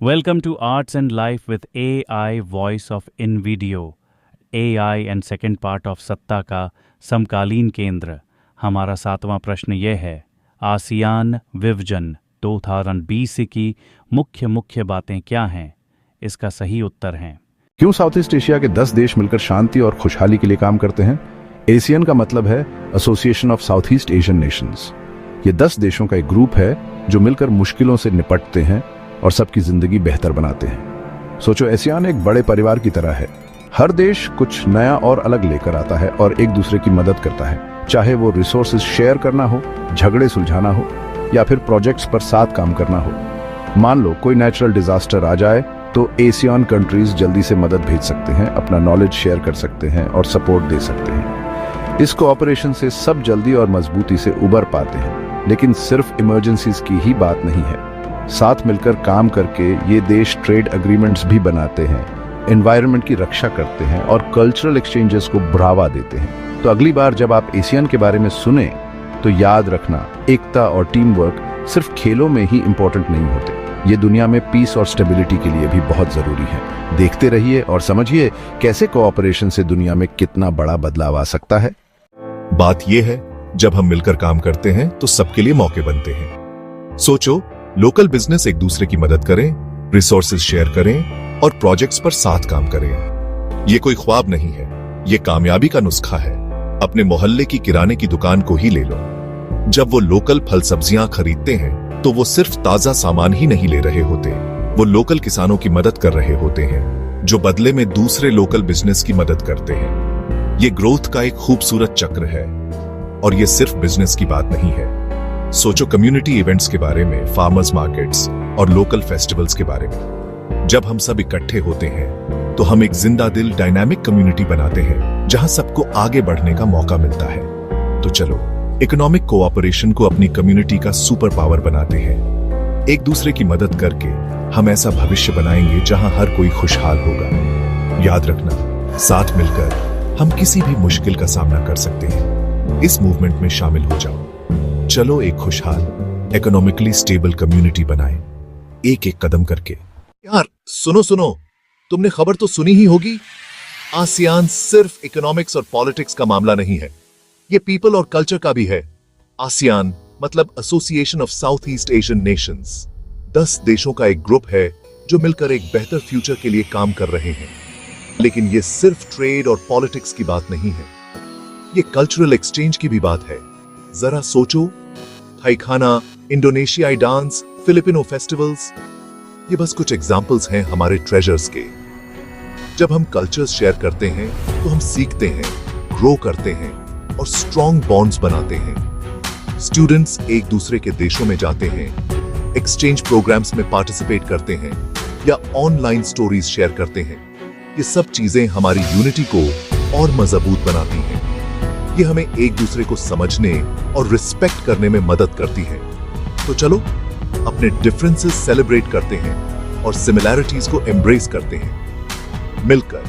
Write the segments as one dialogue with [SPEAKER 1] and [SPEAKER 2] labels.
[SPEAKER 1] Welcome to Arts and Life with AI Voice of InVideo, AI and second part of सत्ता का समकालीन केंद्र। हमारा 7वां प्रश्न यह है, आसियान विवजन 2020 की मुख्य बातें क्या हैं? इसका सही उत्तर है,
[SPEAKER 2] क्यों साउथ ईस्ट एशिया के 10 देश मिलकर शांति और खुशहाली के लिए काम करते हैं? एशियन का मतलब है association of south east Asian Nations. ये 10 देशों का एक ग्रुप है जो मिलकर मुश्किलों से निपटते हैं और सबकी जिंदगी बेहतर बनाते हैं। सोचो, एशियन एक बड़े परिवार की तरह है। हर देश कुछ नया और अलग लेकर आता है और एक दूसरे की मदद करता है, चाहे वो रिसोर्सेज शेयर करना हो, झगड़े सुलझाना हो या फिर प्रोजेक्ट्स पर साथ काम करना हो। मान लो कोई नेचुरल डिजास्टर आ जाए तो एशियन कंट्रीज जल्दी से मदद भेज सकते हैं, अपना नॉलेज शेयर कर सकते हैं और सपोर्ट दे सकते हैं। इस कोऑपरेशन से सब जल्दी और मजबूती से उबर पाते हैं। लेकिन सिर्फ इमरजेंसीज की ही बात नहीं है। साथ मिलकर काम करके ये देश ट्रेड एग्रीमेंट्स भी बनाते हैं, एनवायरनमेंट की रक्षा करते हैं और कल्चरल एक्सचेंजेस को बढ़ावा देते हैं। तो अगली बार जब आप एशियन के बारे में सुने तो याद रखना, एकता और टीम वर्क सिर्फ खेलों में ही इंपॉर्टेंट नहीं होते, ये दुनिया में पीस और स्टेबिलिटी के लिए भी बहुत जरूरी है। देखते रहिए और समझिए कैसे कोऑपरेशन से दुनिया में कितना बड़ा बदलाव आ सकता है।
[SPEAKER 3] बात यह है, जब हम मिलकर काम करते हैं तो सबके लिए मौके बनते हैं। सोचो, लोकल बिजनेस एक दूसरे की मदद करें, रिसोर्सेज शेयर करें और प्रोजेक्ट्स पर साथ काम करें। ये कोई ख्वाब नहीं है, ये कामयाबी का नुस्खा है। अपने मोहल्ले की किराने की दुकान को ही ले लो। जब वो लोकल फल सब्जियां खरीदते हैं तो वो सिर्फ ताजा सामान ही नहीं ले रहे होते, वो लोकल किसानों की मदद कर रहे होते हैं, जो बदले में दूसरे लोकल बिजनेस की मदद करते हैं। ये ग्रोथ का एक खूबसूरत चक्र है और ये सिर्फ बिजनेस की बात नहीं है। सोचो कम्युनिटी इवेंट्स के बारे में, फार्मर्स मार्केट्स और लोकल फेस्टिवल्स के बारे में। जब हम सब इकट्ठे होते हैं तो हम एक जिंदा दिल डायनामिक कम्युनिटी बनाते हैं जहां सबको आगे बढ़ने का मौका मिलता है। तो चलो इकोनॉमिक कोऑपरेशन को अपनी कम्युनिटी का सुपर पावर बनाते हैं। एक दूसरे की मदद करके हम ऐसा भविष्य बनाएंगे जहां हर कोई खुशहाल होगा। याद रखना, साथ मिलकर हम किसी भी मुश्किल का सामना कर सकते हैं। इस मूवमेंट में शामिल हो जाओ। चलो एक खुशहाल, इकोनॉमिकली स्टेबल कम्युनिटी बनाएं, एक एक कदम करके।
[SPEAKER 4] यार सुनो, तुमने खबर तो सुनी ही होगी। आसियान सिर्फ इकोनॉमिक्स और पॉलिटिक्स का मामला नहीं है, ये पीपल और कल्चर का भी है। आसियान मतलब association of south east Asian Nations. 10 देशों का एक ग्रुप है जो मिलकर एक बेहतर फ्यूचर के लिए काम कर रहे हैं। लेकिन ये सिर्फ ट्रेड और पॉलिटिक्स की बात नहीं है, ये कल्चरल एक्सचेंज की भी बात है। जरा सोचो, थाई खाना, इंडोनेशियाई डांस, फिलिपिनो फेस्टिवल्स, ये बस कुछ एग्जाम्पल्स हैं हमारे ट्रेजर्स के। जब हम कल्चर्स शेयर करते हैं तो हम सीखते हैं, ग्रो करते हैं और स्ट्रॉन्ग बॉन्ड्स बनाते हैं। स्टूडेंट्स एक दूसरे के देशों में जाते हैं, एक्सचेंज प्रोग्राम्स में पार्टिसिपेट करते हैं या ऑनलाइन स्टोरीज शेयर करते हैं। ये सब चीजें हमारी यूनिटी को और मजबूत बनाती हैं। ये हमें एक दूसरे को समझने और रिस्पेक्ट करने में मदद करती है। तो चलो अपने डिफरेंसेस सेलिब्रेट करते हैं और सिमिलैरिटीज को एम्ब्रेस करते हैं। मिलकर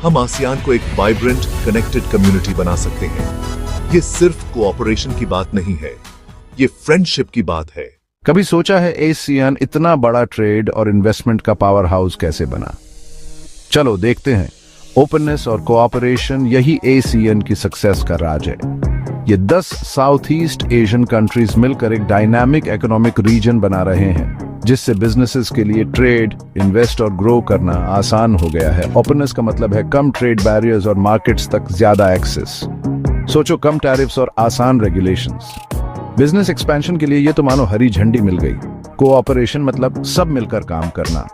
[SPEAKER 4] हम आसियान को एक वाइब्रेंट, कनेक्टेड कम्युनिटी बना सकते हैं। ये सिर्फ कोऑपरेशन की बात नहीं है, ये फ्रेंडशिप की बात है।
[SPEAKER 2] कभी सोचा है एशियन इतना बड़ा ट्रेड और इन्वेस्टमेंट का पावर हाउस कैसे बना? चलो देखते हैं। ओपननेस और कोऑपरेशन, यही एशियन की सक्सेस का राज है। ये 10 साउथ ईस्ट एशियन कंट्रीज मिलकर एक डायनामिक इकोनॉमिक रीजन बना रहे हैं, जिससे बिजनेसेस के लिए ट्रेड, इन्वेस्ट और ग्रो करना आसान हो गया है। ओपननेस का मतलब है कम ट्रेड बैरियर्स और मार्केट्स तक ज्यादा एक्सेस। सोचो, कम टैरिफ्स और आसान रेगुलेशंस। बिजनेस एक्सपेंशन के लिए ये तो मानो हरी झंडी मिल गई। कोऑपरेशन मतलब सब मिलकर काम करना।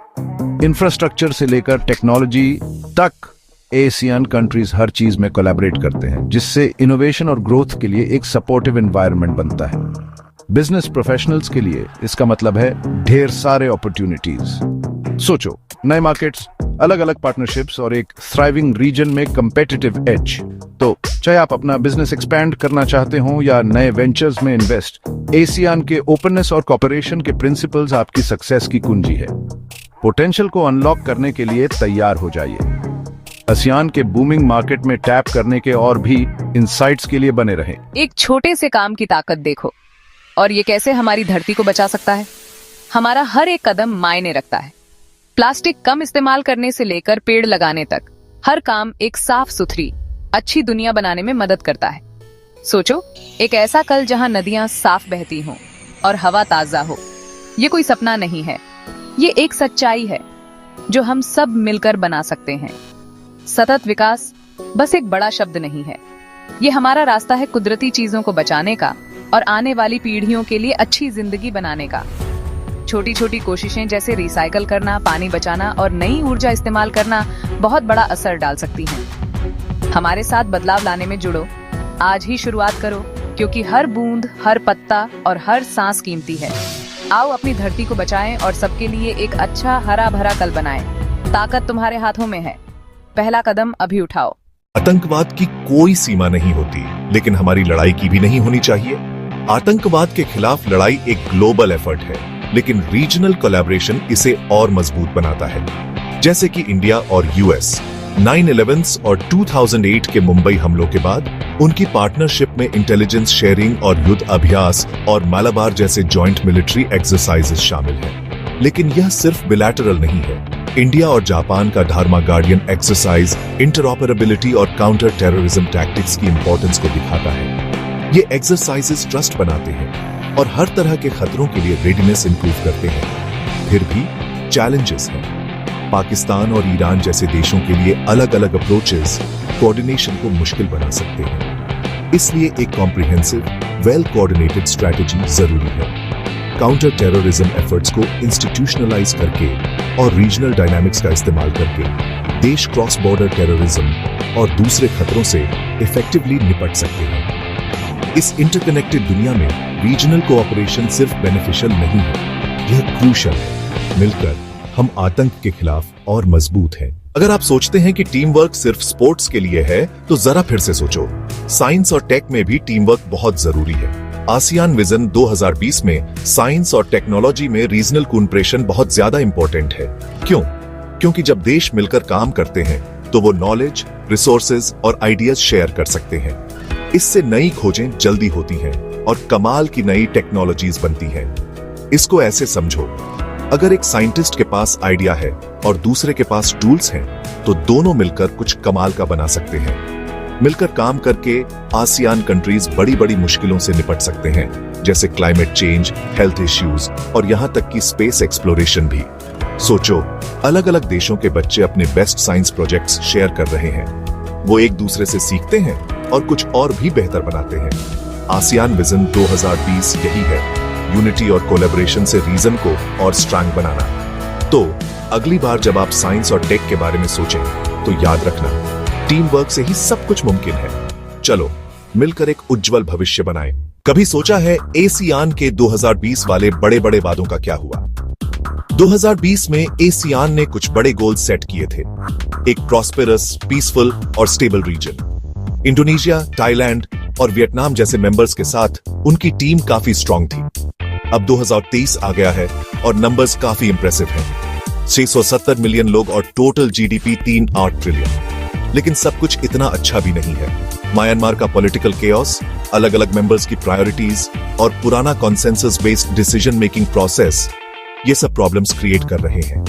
[SPEAKER 2] इंफ्रास्ट्रक्चर से लेकर टेक्नोलॉजी तक एशियन कंट्रीज हर चीज में कोलैबोरेट करते हैं, जिससे इनोवेशन और ग्रोथ के लिए एक सपोर्टिव एनवायरनमेंट बनता है। बिजनेस प्रोफेशनल्स के लिए इसका मतलब है ढेर सारे अपॉर्चुनिटीज। सोचो, नए मार्केट्स, अलग अलग पार्टनरशिप्स और एक थ्राइविंग रीजन में कंपेटिटिव एज। तो चाहे आप अपना बिजनेस एक्सपैंड करना चाहते हो या नए वेंचर्स में इन्वेस्ट, एशियन के ओपननेस और कोऑपरेशन के प्रिंसिपल्स आपकी सक्सेस की कुंजी है। पोटेंशियल को अनलॉक करने के लिए तैयार हो जाइए। आसियान के बूमिंग मार्केट में टैप करने के और भी इंसाइट्स के लिए बने रहें।
[SPEAKER 5] एक छोटे से काम की ताकत देखो और ये कैसे हमारी धरती को बचा सकता है। हमारा हर एक कदम मायने रखता है। प्लास्टिक कम इस्तेमाल करने से लेकर पेड़ लगाने तक हर काम एक साफ सुथरी अच्छी दुनिया बनाने में मदद करता है। सोचो, एक ऐसा कल जहां नदियां साफ बहती हों और हवा ताजा हो। ये कोई सपना नहीं है, ये एक सच्चाई है जो हम सब मिलकर बना सकते हैं। सतत विकास बस एक बड़ा शब्द नहीं है, ये हमारा रास्ता है कुदरती चीजों को बचाने का और आने वाली पीढ़ियों के लिए अच्छी जिंदगी बनाने का। छोटी छोटी कोशिशें जैसे रिसाइकल करना, पानी बचाना और नई ऊर्जा इस्तेमाल करना बहुत बड़ा असर डाल सकती हैं। हमारे साथ बदलाव लाने में जुड़ो, आज ही शुरुआत करो, क्योंकि हर बूंद, हर पत्ता और हर सांस कीमती है। आओ अपनी धरती को बचाएं और सबके लिए एक अच्छा हरा भरा कल बनाएं। ताकत तुम्हारे हाथों में है, पहला कदम अभी उठाओ।
[SPEAKER 4] आतंकवाद की कोई सीमा नहीं होती, लेकिन हमारी लड़ाई की भी नहीं होनी चाहिए। आतंकवाद के खिलाफ लड़ाई एक ग्लोबल एफर्ट है, लेकिन रीजनल कोलैबोरेशन इसे और मजबूत बनाता है। जैसे कि इंडिया और यूएस 9/11 और 2008 के मुंबई हमलों के बाद उनकी पार्टनरशिप में इंटेलिजेंस शेयरिंग और युद्ध अभ्यास और मालाबार जैसे जॉइंट मिलिट्री एक्सरसाइजेस शामिल हैं। लेकिन यह सिर्फ बिलैटरल नहीं है। इंडिया और जापान का धार्मा गार्डियन एक्सरसाइज इंटरऑपरेबिलिटी और काउंटर टेररिज्म टैक्टिक्स की इंपॉर्टेंस को दिखाता है। ये एक्सरसाइजेस ट्रस्ट बनाते हैं और हर तरह के खतरों के लिए रेडीनेस इंप्रूव करते हैं। फिर भी चैलेंजेस हैं। पाकिस्तान और ईरान जैसे देशों के लिए अलग अलग अप्रोचेस कोऑर्डिनेशन को मुश्किल बना सकते हैं। इसलिए एक कॉम्प्रिहेंसिव, वेल कोऑर्डिनेटेड स्ट्रैटेजी जरूरी है। काउंटर टेररिज्म एफर्ट्स को इंस्टीट्यूशनलाइज करके और रीजनल डायनामिक्स का इस्तेमाल करके देश क्रॉस बॉर्डर टेररिज्म और दूसरे खतरों से इफेक्टिवली निपट सकते हैं। इस इंटरकनेक्टेड दुनिया में रीजनल कोऑपरेशन सिर्फ बेनिफिशियल नहीं है, यह क्रूशल है। मिलकर हम आतंक के खिलाफ और मजबूत हैं। अगर आप सोचते हैं कि टीम वर्क सिर्फ स्पोर्ट्स के लिए है, तो जरा फिर से सोचो। साइंस और टेक में भी टीम वर्क बहुत जरूरी है। आसियान विजन 2020 में साइंस और टेक्नोलॉजी में रीजनल कोऑपरेशन बहुत ज्यादा इंपॉर्टेंट है। क्यों? क्योंकि जब देश मिलकर काम करते हैं तो वो नॉलेज, रिसोर्सेज और आइडियाज शेयर कर सकते हैं। इससे नई खोजें जल्दी होती हैं और कमाल की नई टेक्नोलॉजीज बनती हैं। इसको ऐसे समझो, अगर एक साइंटिस्ट के पास आइडिया है और दूसरे के पास टूल्स हैं, तो दोनों मिलकर कुछ कमाल का बना सकते हैं। मिलकर काम करके आसियान कंट्रीज बड़ी बड़ी मुश्किलों से निपट सकते हैं, जैसे क्लाइमेट चेंज, हेल्थ इश्यूज और यहाँ तक कि स्पेस एक्सप्लोरेशन भी। सोचो, अलग अलग देशों के बच्चे अपने बेस्ट साइंस प्रोजेक्ट्स शेयर कर रहे हैं। वो एक दूसरे से सीखते हैं और कुछ और भी बेहतर बनाते हैं। आसियान विजन 2020 यही है, यूनिटी और कोलैबोरेशन से रीजन को और स्ट्रांग बनाना। तो अगली बार जब आप साइंस और टेक के बारे में सोचें, तो याद रखना, टीम वर्क से ही सब कुछ मुमकिन है। चलो मिलकर एक उज्जवल भविष्य बनाएं। कभी सोचा है एसियान के 2020 वाले बड़े बड़े वादों का क्या हुआ? 2020 में एसियान ने कुछ बड़े गोल सेट किए थे। एक प्रॉस्पेरस, पीसफुल और स्टेबल रीजन। इंडोनेशिया, थाईलैंड और वियतनाम जैसे मेंबर्स के साथ उनकी टीम काफी स्ट्रांग थी। अब 2023 आ गया है और नंबर्स काफी इंप्रेसिव हैं। 670 मिलियन लोग और टोटल जीडीपी 3.8 ट्रिलियन। लेकिन सब कुछ इतना अच्छा भी नहीं है। म्यांमार का पॉलिटिकल केओस, अलग अलग मेंबर्स की प्रायोरिटीज और पुराना consensus based decision making process, ये सब प्रॉब्लम्स क्रिएट कर रहे हैं।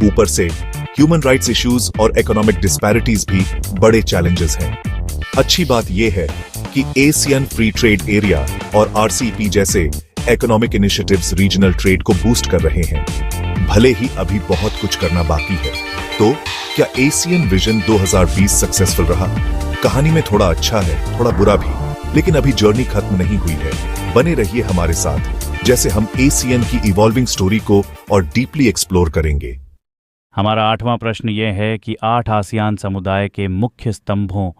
[SPEAKER 4] ऊपर से ह्यूमन राइट्स इश्यूज और इकोनॉमिक डिस्पैरिटीज भी बड़े चैलेंजेस हैं। अच्छी बात यह है कि एशियन फ्री ट्रेड एरिया और आरसीईपी जैसे इकोनॉमिक इनिशिएटिव्स रीजनल ट्रेड को बूस्ट कर रहे हैं। भले ही अभी बहुत कुछ करना बाकी है। तो क्या एशियन विजन 2020 सक्सेसफुल रहा? कहानी में थोड़ा अच्छा है, थोड़ा बुरा भी, लेकिन अभी जर्नी खत्म नहीं हुई है। बने रहिए हमारे साथ, जैसे हम एशियन की इवॉल्विंग स्टोरी को और डीपली एक्सप्लोर करेंगे।
[SPEAKER 1] हमारा 8वां प्रश्न यह है कि 8 आसियान समुदाय के मुख्य स्तंभों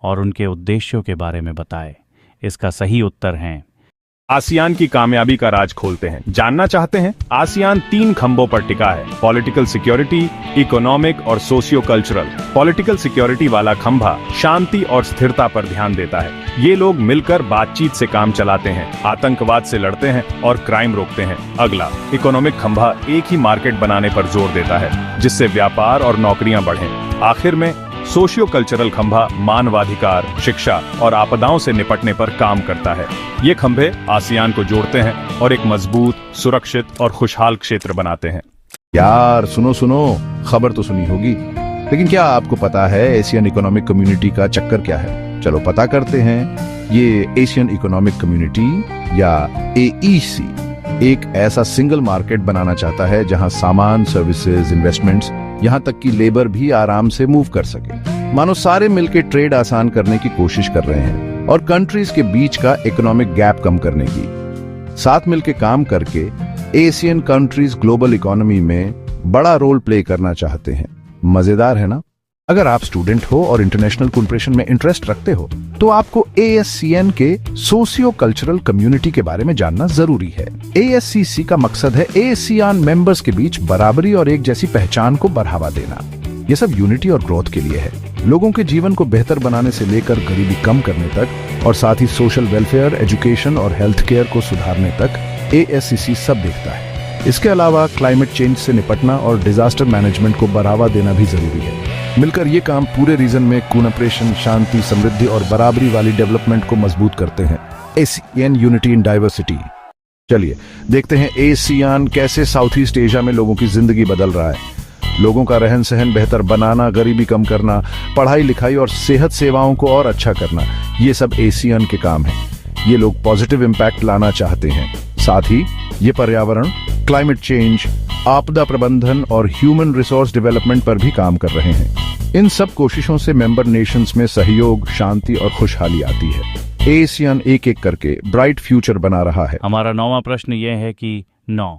[SPEAKER 1] और उनके उद्देश्यों के बारे में बताएं। इसका सही उत्तर है
[SPEAKER 6] आसियान की कामयाबी का राज खोलते हैं। जानना चाहते हैं? आसियान 3 खंभों पर टिका है: पॉलिटिकल सिक्योरिटी, इकोनॉमिक और सोशियो कल्चरल। पॉलिटिकल सिक्योरिटी वाला खंभा शांति और स्थिरता पर ध्यान देता है। ये लोग मिलकर बातचीत से काम चलाते हैं, आतंकवाद से लड़ते हैं और क्राइम रोकते हैं। अगला, इकोनॉमिक खंभा एक ही मार्केट बनाने पर जोर देता है, जिससे व्यापार और नौकरियां बढ़ें। आखिर में सोशियो कल्चरल खंभा मानवाधिकार, शिक्षा और आपदाओं से निपटने पर काम करता है। ये खंभे आसियान को जोड़ते हैं और एक मजबूत, सुरक्षित और खुशहाल क्षेत्र बनाते हैं।
[SPEAKER 2] यार सुनो सुनो, खबर तो सुनी होगी, लेकिन क्या आपको पता है एशियन इकोनॉमिक कम्युनिटी का चक्कर क्या है? चलो पता करते हैं। ये एशियन इकोनॉमिक कम्युनिटी या AEC एक ऐसा सिंगल मार्केट बनाना चाहता है जहां सामान, सर्विसेज, इन्वेस्टमेंट्स, यहां तक कि लेबर भी आराम से मूव कर सके। मानो सारे मिलकर ट्रेड आसान करने की कोशिश कर रहे हैं और कंट्रीज के बीच का इकोनॉमिक गैप कम करने की। साथ मिलकर काम करके एशियन कंट्रीज ग्लोबल इकोनॉमी में बड़ा रोल प्ले करना चाहते हैं। मजेदार है ना? अगर आप स्टूडेंट हो और इंटरनेशनल कोऑपरेशन में इंटरेस्ट रखते हो तो आपको ASCN के सोशियो कल्चरल कम्युनिटी के बारे में जानना जरूरी है। ASCC का मकसद है ASEAN मेंबर्स के बीच बराबरी और एक जैसी पहचान को बढ़ावा देना। ये सब यूनिटी और ग्रोथ के लिए है, लोगों के जीवन को बेहतर बनाने से लेकर गरीबी कम करने तक, और साथ ही सोशल वेलफेयर, एजुकेशन और हेल्थ केयर को सुधारने तक ASCC सब देखता है। इसके अलावा क्लाइमेट चेंज से निपटना और डिजास्टर मैनेजमेंट को बढ़ावा देना भी जरूरी है। मिलकर ये काम पूरे रीजन में कोऑपरेशन, शांति, समृद्धि और बराबरी वाली डेवलपमेंट को मजबूत करते हैं। ASEAN unity in diversity. चलिए देखते हैं ASEAN कैसे साउथ ईस्ट एशिया में लोगों की जिंदगी बदल रहा है। लोगों का रहन सहन बेहतर बनाना, गरीबी कम करना, पढ़ाई लिखाई और सेहत सेवाओं को और अच्छा करना, ये सब ASEAN के काम है। ये लोग पॉजिटिव इम्पैक्ट लाना चाहते हैं। साथ ही ये पर्यावरण, क्लाइमेट चेंज, आपदा प्रबंधन और ह्यूमन रिसोर्स डेवलपमेंट पर भी काम कर रहे हैं। इन सब कोशिशों से मेंबर नेशंस में सहयोग, शांति और खुशहाली आती है। ASEAN एक एक करके ब्राइट फ्यूचर बना रहा है।
[SPEAKER 1] हमारा 9वां प्रश्न यह है कि 9,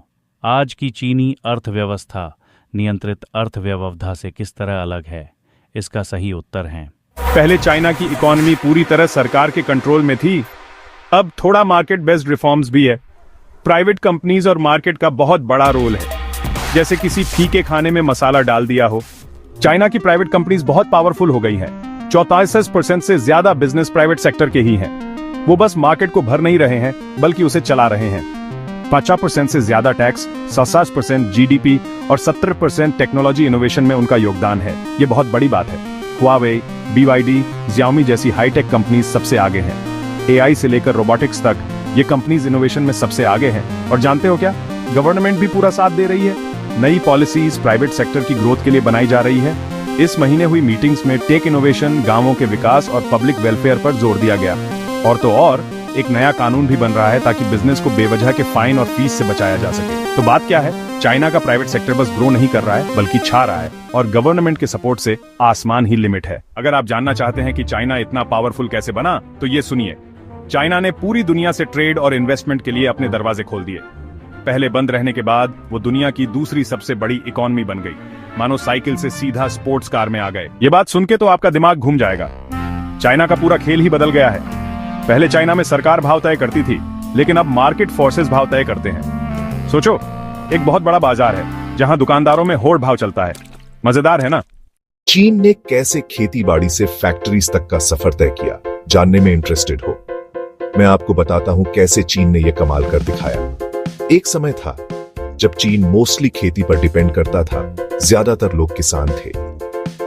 [SPEAKER 1] आज की चीनी अर्थव्यवस्था नियंत्रित अर्थव्यवस्था से किस तरह अलग है? इसका सही उत्तर है
[SPEAKER 6] पहले चाइना की इकोनॉमी पूरी तरह सरकार के कंट्रोल में थी। अब थोड़ा मार्केट बेस्ड रिफॉर्म्स भी है। प्राइवेट कंपनीज और मार्केट का बहुत बड़ा रोल है, जैसे किसी फीके खाने में मसाला डाल दिया हो। चाइना की प्राइवेट कंपनीज बहुत पावरफुल हो गई हैं। 64% से ज्यादा बिजनेस प्राइवेट सेक्टर के ही हैं। वो बस मार्केट को भर नहीं रहे हैं, बल्कि उसे चला रहे हैं। 50% से ज्यादा टैक्स, 67% GDP और 70% टेक्नोलॉजी इनोवेशन में उनका योगदान है। ये बहुत बड़ी बात है। हुआवे, BYD, Xiaomi जैसी हाईटेक कंपनीज सबसे आगे हैं। AI से लेकर रोबोटिक्स तक ये कंपनीज इनोवेशन में सबसे आगे हैं। और जानते हो क्या, गवर्नमेंट भी पूरा साथ दे रही है। नई पॉलिसीज प्राइवेट सेक्टर की ग्रोथ के लिए बनाई जा रही है। इस महीने हुई मीटिंग्स में टेक इनोवेशन, गांवों के विकास और पब्लिक वेलफेयर पर जोर दिया गया। और तो और एक नया कानून भी बन रहा है ताकि बिजनेस को बेवजह के फाइन और फीस से बचाया जा सके। तो बात क्या है, चाइना का प्राइवेट सेक्टर बस ग्रो नहीं कर रहा है, बल्कि छा रहा है। और गवर्नमेंट के सपोर्ट से आसमान ही लिमिट है। अगर आप जानना चाहते हैं कि चाइना इतना पावरफुल कैसे बना, तो ये सुनिए। चाइना ने पूरी दुनिया से ट्रेड और इन्वेस्टमेंट के लिए अपने दरवाजे खोल दिए। पहले बंद रहने के बाद वो दुनिया की दूसरी सबसे बड़ी इकोनॉमी बन गई। मानो साइकिल से सीधा स्पोर्ट्स कार में आ गए। ये बात सुन के तो आपका दिमाग घूम जाएगा। चाइना का पूरा खेल ही बदल गया है। पहले चाइना में सरकार भाव तय करती थी, लेकिन अब मार्केट फोर्सेस भाव तय करते हैं। सोचो, एक बहुत बड़ा बाजार है जहां दुकानदारों में होड़ भाव चलता है। मजेदार है ना?
[SPEAKER 3] चीन ने कैसे खेतीबाड़ी से फैक्ट्रीज तक का सफर तय किया, जानने में इंटरेस्टेड हो? मैं आपको बताता हूं कैसे चीन ने यह कमाल कर दिखाया। एक समय था जब चीन मोस्टली खेती पर डिपेंड करता था। ज्यादातर लोग किसान थे।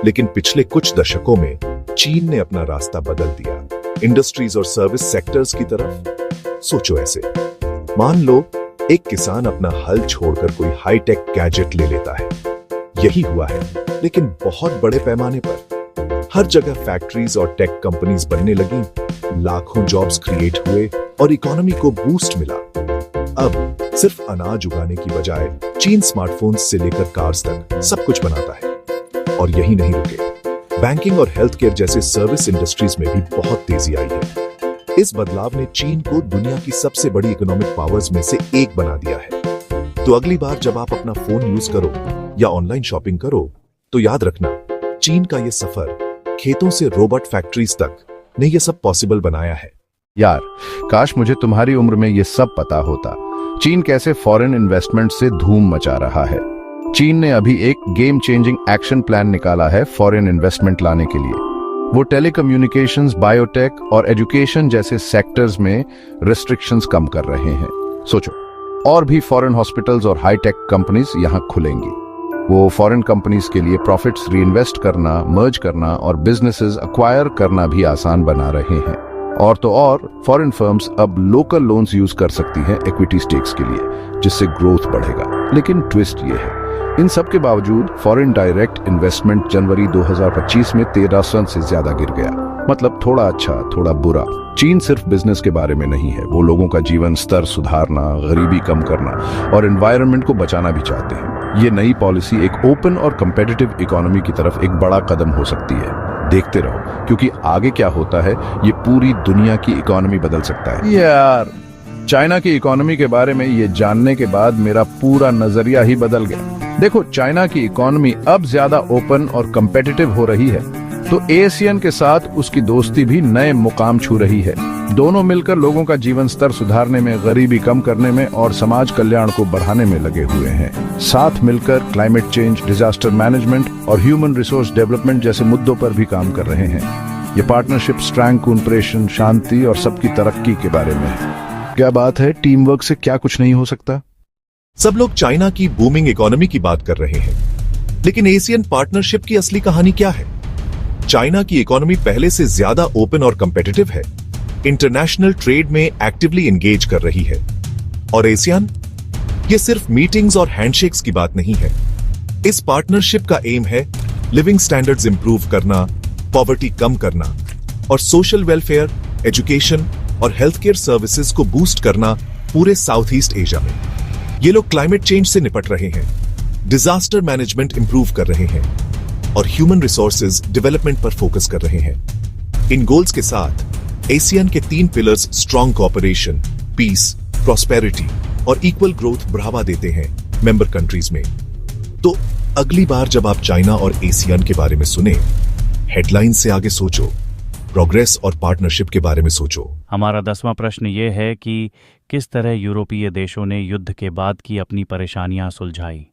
[SPEAKER 3] लेकिन पिछले कुछ दशकों में चीन ने अपना रास्ता बदल दिया, इंडस्ट्रीज और सर्विस सेक्टर्स की तरफ। सोचो ऐसे, मान लो एक किसान अपना हल छोड़कर कोई हाईटेक गैजेट ले लेता है। यही हुआ है, लेकिन बहुत बड़े पैमाने पर। हर जगह फैक्ट्रीज और टेक कंपनीज बनने लगी, लाखों जॉब्स क्रिएट हुए और इकोनॉमी को बूस्ट मिला। अब सिर्फ अनाज उगाने की बजाय चीन स्मार्टफोन्स से लेकर कार्स तक सब कुछ बनाता है। और यही नहीं रुके, बैंकिंग और हेल्थ केयर जैसे सर्विस इंडस्ट्रीज में भी बहुत तेजी आई है। इस बदलाव ने चीन को दुनिया की सबसे बड़ी इकोनॉमिक पावर्स में से एक बना दिया है। तो अगली बार जब आप अपना फोन यूज करो या ऑनलाइन शॉपिंग करो, तो याद रखना, चीन का ये सफर खेतों से रोबोट फैक्ट्रीज तक ने ये सब पॉसिबल बनाया है।
[SPEAKER 2] यार, काश मुझे तुम्हारी उम्र में ये सब पता होता। चीन कैसे फॉरेन इन्वेस्टमेंट से धूम मचा रहा है। चीन ने अभी एक गेम चेंजिंग एक्शन प्लान निकाला है फॉरेन इन्वेस्टमेंट लाने के लिए। वो टेलीकम्युनिकेशंस, बायोटेक और एजुकेशन जैसे सेक्टर्स में रिस्ट्रिक्शंस कम कर रहे हैं। सोचो, और भी फॉरेन हॉस्पिटल्स और हाईटेक कंपनीज यहां खुलेंगी। वो फॉरेन कंपनीज के लिए प्रॉफिट्स रीइन्वेस्ट करना, मर्ज करना और बिजनेसेस अक्वायर करना भी आसान बना रहे हैं। और तो और फॉरेन फर्म्स अब लोकल लोन्स यूज कर सकती हैं इक्विटी स्टेक्स के लिए, जिससे ग्रोथ बढ़ेगा। लेकिन ट्विस्ट ये है, इन सब के बावजूद फॉरेन डायरेक्ट इन्वेस्टमेंट जनवरी 2025 में 13% से ज्यादा गिर गया। मतलब थोड़ा अच्छा थोड़ा बुरा। चीन सिर्फ बिजनेस के बारे में नहीं है, वो लोगों का जीवन स्तर सुधारना, गरीबी कम करना और एनवायरनमेंट को बचाना भी चाहते हैं। ये नई पॉलिसी एक ओपन और कंपेटिटिव इकोनॉमी की तरफ एक बड़ा कदम हो सकती है। देखते रहो, क्योंकि आगे क्या होता है ये पूरी दुनिया की इकोनॉमी बदल सकता है। यार, चाइना की इकोनॉमी के बारे में ये जानने के बाद मेरा पूरा नजरिया ही बदल गया। देखो, चाइना की इकोनॉमी अब ज्यादा ओपन और कंपेटिटिव हो रही है, तो एशियन के साथ उसकी दोस्ती भी नए मुकाम छू रही है। दोनों मिलकर लोगों का जीवन स्तर सुधारने में, गरीबी कम करने में और समाज कल्याण को बढ़ाने में लगे हुए हैं। साथ मिलकर क्लाइमेट चेंज, डिजास्टर मैनेजमेंट और ह्यूमन रिसोर्स डेवलपमेंट जैसे मुद्दों पर भी काम कर रहे हैं। ये पार्टनरशिप स्ट्रेंथ, कॉर्पोरेशन, शांति और सबकी तरक्की के बारे में है। क्या बात है, टीम वर्क से क्या कुछ नहीं हो सकता।
[SPEAKER 4] सब लोग चाइना की बूमिंग इकोनॉमी की बात कर रहे हैं, लेकिन एशियन पार्टनरशिप की असली कहानी क्या है? चाइना की इकोनॉमी पहले से ज्यादा ओपन और कंपेटिटिव है, इंटरनेशनल ट्रेड में एक्टिवली एंगेज कर रही है। और एशियन, ये सिर्फ मीटिंग्स और हैंडशेक्स की बात नहीं है। इस पार्टनरशिप का एम है लिविंग स्टैंडर्ड्स इंप्रूव करना, पॉवर्टी कम करना और सोशल वेलफेयर, एजुकेशन और हेल्थ केयर सर्विसेज को बूस्ट करना पूरे साउथ ईस्ट एशिया में। ये लोग क्लाइमेट चेंज से निपट रहे हैं, डिजास्टर मैनेजमेंट इंप्रूव कर रहे हैं और ह्यूमन रिसोर्सेज डेवलपमेंट पर फोकस कर रहे हैं। इन गोल्स के साथ एशियन के 3 pillars strong cooperation, peace, prosperity और इक्वल ग्रोथ बढ़ावा देते हैं मेंबर कंट्रीज में। तो अगली बार जब आप चाइना और एशियन के बारे में सुने, हेडलाइन से आगे सोचो, प्रोग्रेस और पार्टनरशिप के बारे में सोचो।
[SPEAKER 1] हमारा 10वां प्रश्न ये है कि किस तरह यूरोपीय देशों ने युद्ध के बाद की अपनी परेशानियां सुलझाई।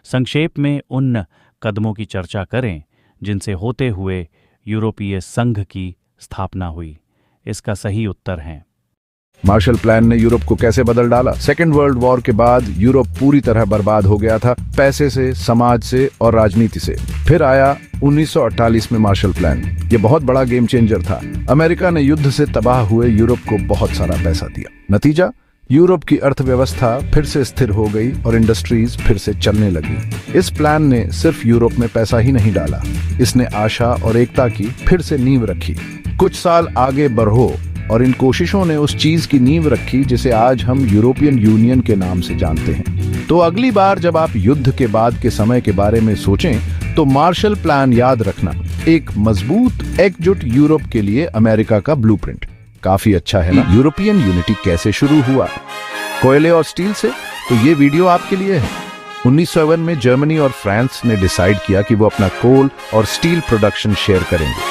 [SPEAKER 1] संक्षेप में उन कदमों की चर्चा करें जिनसे होते हुए यूरोपीय संघ की स्थापना हुई। इसका सही उत्तर है
[SPEAKER 2] मार्शल प्लान ने यूरोप को कैसे बदल डाला। सेकेंड वर्ल्ड वॉर के बाद यूरोप पूरी तरह बर्बाद हो गया था, पैसे से, समाज से और राजनीति से। फिर आया 1948 में मार्शल प्लान। ये बहुत बड़ा गेम चेंजर था। अमेरिका ने युद्ध से तबाह हुए यूरोप को बहुत सारा पैसा दिया। नतीजा, यूरोप की अर्थव्यवस्था फिर से स्थिर हो गई और इंडस्ट्रीज फिर से चलने लगी। इस प्लान ने सिर्फ यूरोप में पैसा ही नहीं डाला, इसने आशा और एकता की फिर से नींव रखी। कुछ साल आगे बढ़ो और इन कोशिशों ने उस चीज की नींव रखी जिसे आज हम यूरोपियन यूनियन के नाम से जानते हैं। तो अगली बार जब आप युद्ध के बाद के समय के बारे में सोचें तो मार्शल प्लान याद रखना, एक मजबूत एकजुट यूरोप के लिए अमेरिका का ब्लूप्रिंट। काफी अच्छा है ना। यूरोपियन यूनिटी कैसे शुरू हुआ? कोयले और स्टील से? तो ये वीडियो आपके लिए है। 1907 में जर्मनी और फ्रांस ने डिसाइड किया कि वो अपना कोल और स्टील प्रोडक्शन शेयर करेंगे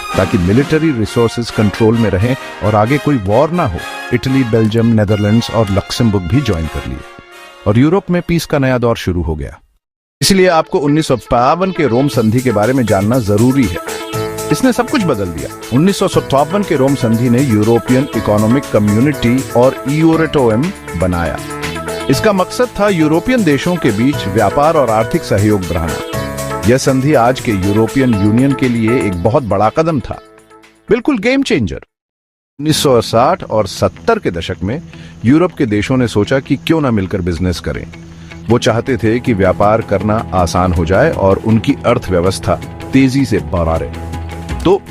[SPEAKER 2] ताकि मिलिट्री रिसोर्सेज कंट्रोल में रहें और आगे कोई वॉर ना हो। इटली, बेल्जियम, नेदरलैंड्स और लक्समबर्ग भी ज्वाइन कर लिए और यूरोप में पीस का नया दौर शुरू हो गया। इसलिए आपको 1952 के रोम संधि के बारे में जानना जरूरी है। इसने सब कुछ बदल दिया। 1957 के रोम संधि ने यूरोपियन इकोनॉमिक कम्युनिटी और यूरोटोम बनाया। इसका मकसद था यूरोपियन देशों के बीच व्यापार और आर्थिक सहयोग बढ़ाना। यह संधि आज के यूरोपियन यूनियन के लिए एक बहुत बड़ा कदम था, बिल्कुल गेम चेंजर। 1960 और 70 के दशक में यूरोप के देशों ने सोचा कि क्यों ना मिलकर बिजनेस करें। वो चाहते थे कि व्यापार करना आसान हो जाए और उनकी अर्थव्यवस्था तेजी से बढ़े। तो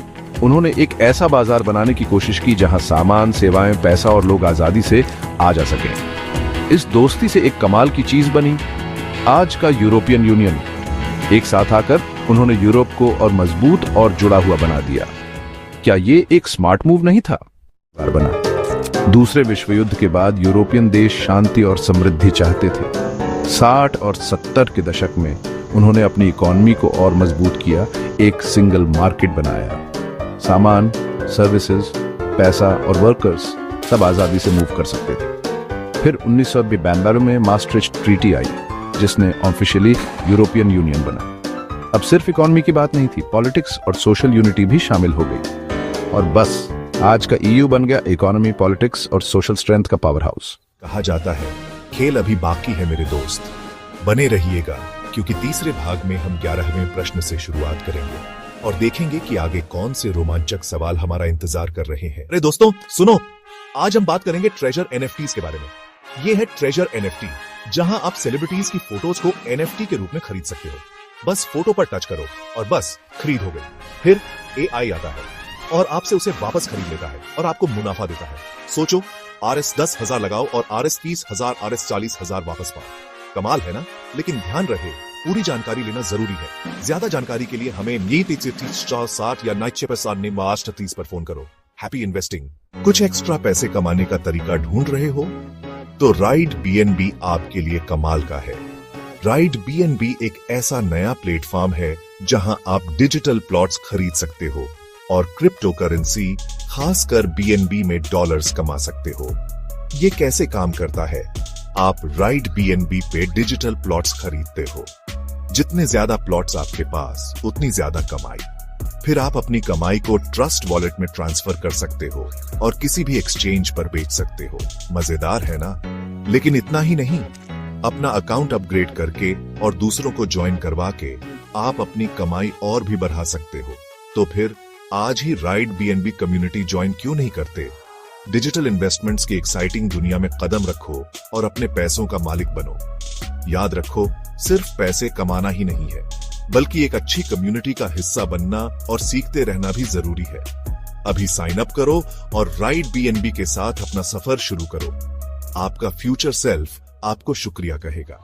[SPEAKER 2] उन्होंने एक ऐसा बाजार बनाने की कोशिश की जहां सामान, सेवाएं, पैसा और लोग आजादी से आ जा सकें। इस दोस्ती से एक कमाल की चीज बनी आज का यूरोपियन यूनियन। एक साथ आकर उन्होंने यूरोप को और मजबूत और जुड़ा हुआ बना दिया। क्या ये एक स्मार्ट मूव नहीं था? बना। दूसरे विश्व युद्ध के बाद यूरोपियन देश शांति और समृद्धि चाहते थे। 60 और 70 के दशक में उन्होंने अपनी इकोनॉमी को और मजबूत किया, एक सिंगल मार्केट बनाया। सामान, सर्विसेज, पैसा और वर्कर्स सब आजादी से मूव कर सकते थे। फिर 1992 में मास्ट्रिच्ट ट्रीटी आई जिसने ऑफिशियली यूरोपियन यूनियन बना। अब सिर्फ इकोनॉमी की बात नहीं थी, पॉलिटिक्स और सोशल यूनिटी भी शामिल हो गई और बस आज का ईयू बन गया इकोनॉमी, पॉलिटिक्स और सोशल स्ट्रेंथ का पावर हाउस।
[SPEAKER 4] कहा जाता है खेल अभी बाकी है मेरे दोस्त, बने रहिएगा क्योंकि तीसरे भाग में हम 11वें प्रश्न से शुरुआत करेंगे और देखेंगे कि आगे कौन से रोमांचक सवाल हमारा इंतजार कर रहे हैं। अरे दोस्तों सुनो, आज हम बात करेंगे ट्रेजर एनएफटीज के बारे में। ये है ट्रेजर एनएफटी, जहां आप सेलिब्रिटीज की फोटोज को NFT के रूप में खरीद सकते हो। बस फोटो पर टच करो और बस खरीद हो गई। फिर AI आता है और आपसे उसे वापस खरीद लेता है और आपको मुनाफा देता है। सोचो, RS 10,000 लगाओ और RS 30,000, RS 40,000 वापस पाओ। कमाल है ना? लेकिन ध्यान रहे, पूरी जानकारी लेना जरूरी है। ज्यादा जानकारी के लिए हमें 90 या 90 पर फोन करो। Happy investing. कुछ एक्स्ट्रा पैसे कमाने का तरीका ढूंढ रहे हो तो राइड BNB आपके लिए कमाल का है। राइड BNB एक ऐसा नया प्लेटफॉर्म है जहां आप डिजिटल प्लॉट्स खरीद सकते हो और क्रिप्टो करेंसी, खासकर BNB में डॉलर्स कमा सकते हो। ये कैसे काम करता है? आप राइड BNB पे डिजिटल प्लॉट्स खरीदते हो। जितने ज्यादा प्लॉट्स आपके पास, उतनी ज्यादा कमाई। फिर आप अपनी कमाई को ट्रस्ट वॉलेट में ट्रांसफर कर सकते हो और किसी भी एक्सचेंज पर बेच सकते हो। मजेदार है ना? लेकिन इतना ही नहीं, अपना अकाउंट अपग्रेड करके और दूसरों को ज्वाइन करवा के आप अपनी कमाई और भी बढ़ा सकते हो। तो फिर आज ही राइड BNB कम्युनिटी ज्वाइन क्यों नहीं करते? डिजिटल इन्वेस्टमेंट्स की एक्साइटिंग दुनिया में कदम रखो और अपने पैसों का मालिक बनो। याद रखो, सिर्फ पैसे कमाना ही नहीं है, बल्कि एक अच्छी कम्युनिटी का हिस्सा बनना और सीखते रहना भी जरूरी है। अभी साइन अप करो और राइड BNB के साथ अपना सफर शुरू करो। आपका फ्यूचर सेल्फ आपको शुक्रिया कहेगा।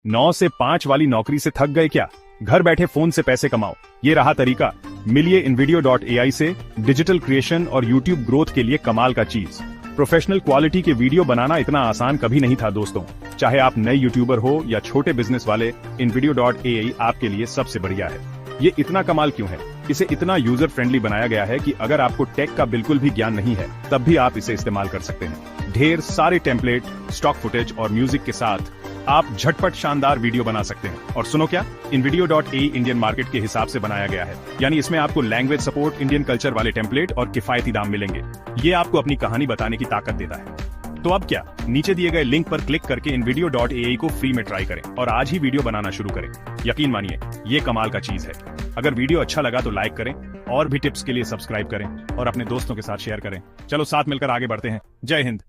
[SPEAKER 6] 9 से 5 वाली नौकरी से थक गए क्या? घर बैठे फोन से पैसे कमाओ। ये रहा तरीका। मिलिए invideo.ai से डिजिटल क्रिएशन और YouTube ग्रोथ के लिए कमाल का चीज। प्रोफेशनल क्वालिटी के वीडियो बनाना इतना आसान कभी नहीं था दोस्तों। चाहे आप नए यूट्यूबर हो या छोटे बिजनेस वाले, invideo.ai आपके लिए सबसे बढ़िया है। ये इतना कमाल क्यों है? इसे इतना यूजर फ्रेंडली बनाया गया है कि अगर आपको टेक का बिल्कुल भी ज्ञान नहीं है, तब भी आप इसे इस्तेमाल कर सकते हैं। ढेर सारे टेम्पलेट, स्टॉक फुटेज और म्यूजिक के साथ आप झटपट शानदार वीडियो बना सकते हैं। और सुनो क्या, invideo.ai इंडियन मार्केट के हिसाब से बनाया गया है, यानी इसमें आपको लैंग्वेज सपोर्ट, इंडियन कल्चर वाले टेम्पलेट और किफायती दाम मिलेंगे। ये आपको अपनी कहानी बताने की ताकत देता है। तो अब क्या, नीचे दिए गए लिंक पर क्लिक करके invideo.ai को फ्री में ट्राई करें और आज ही वीडियो बनाना शुरू करें। यकीन मानिए, ये कमाल का चीज है। अगर वीडियो अच्छा लगा तो लाइक करें और भी टिप्स के लिए सब्सक्राइब करें और अपने दोस्तों के साथ शेयर करें। चलो साथ मिलकर आगे बढ़ते हैं। जय हिंद।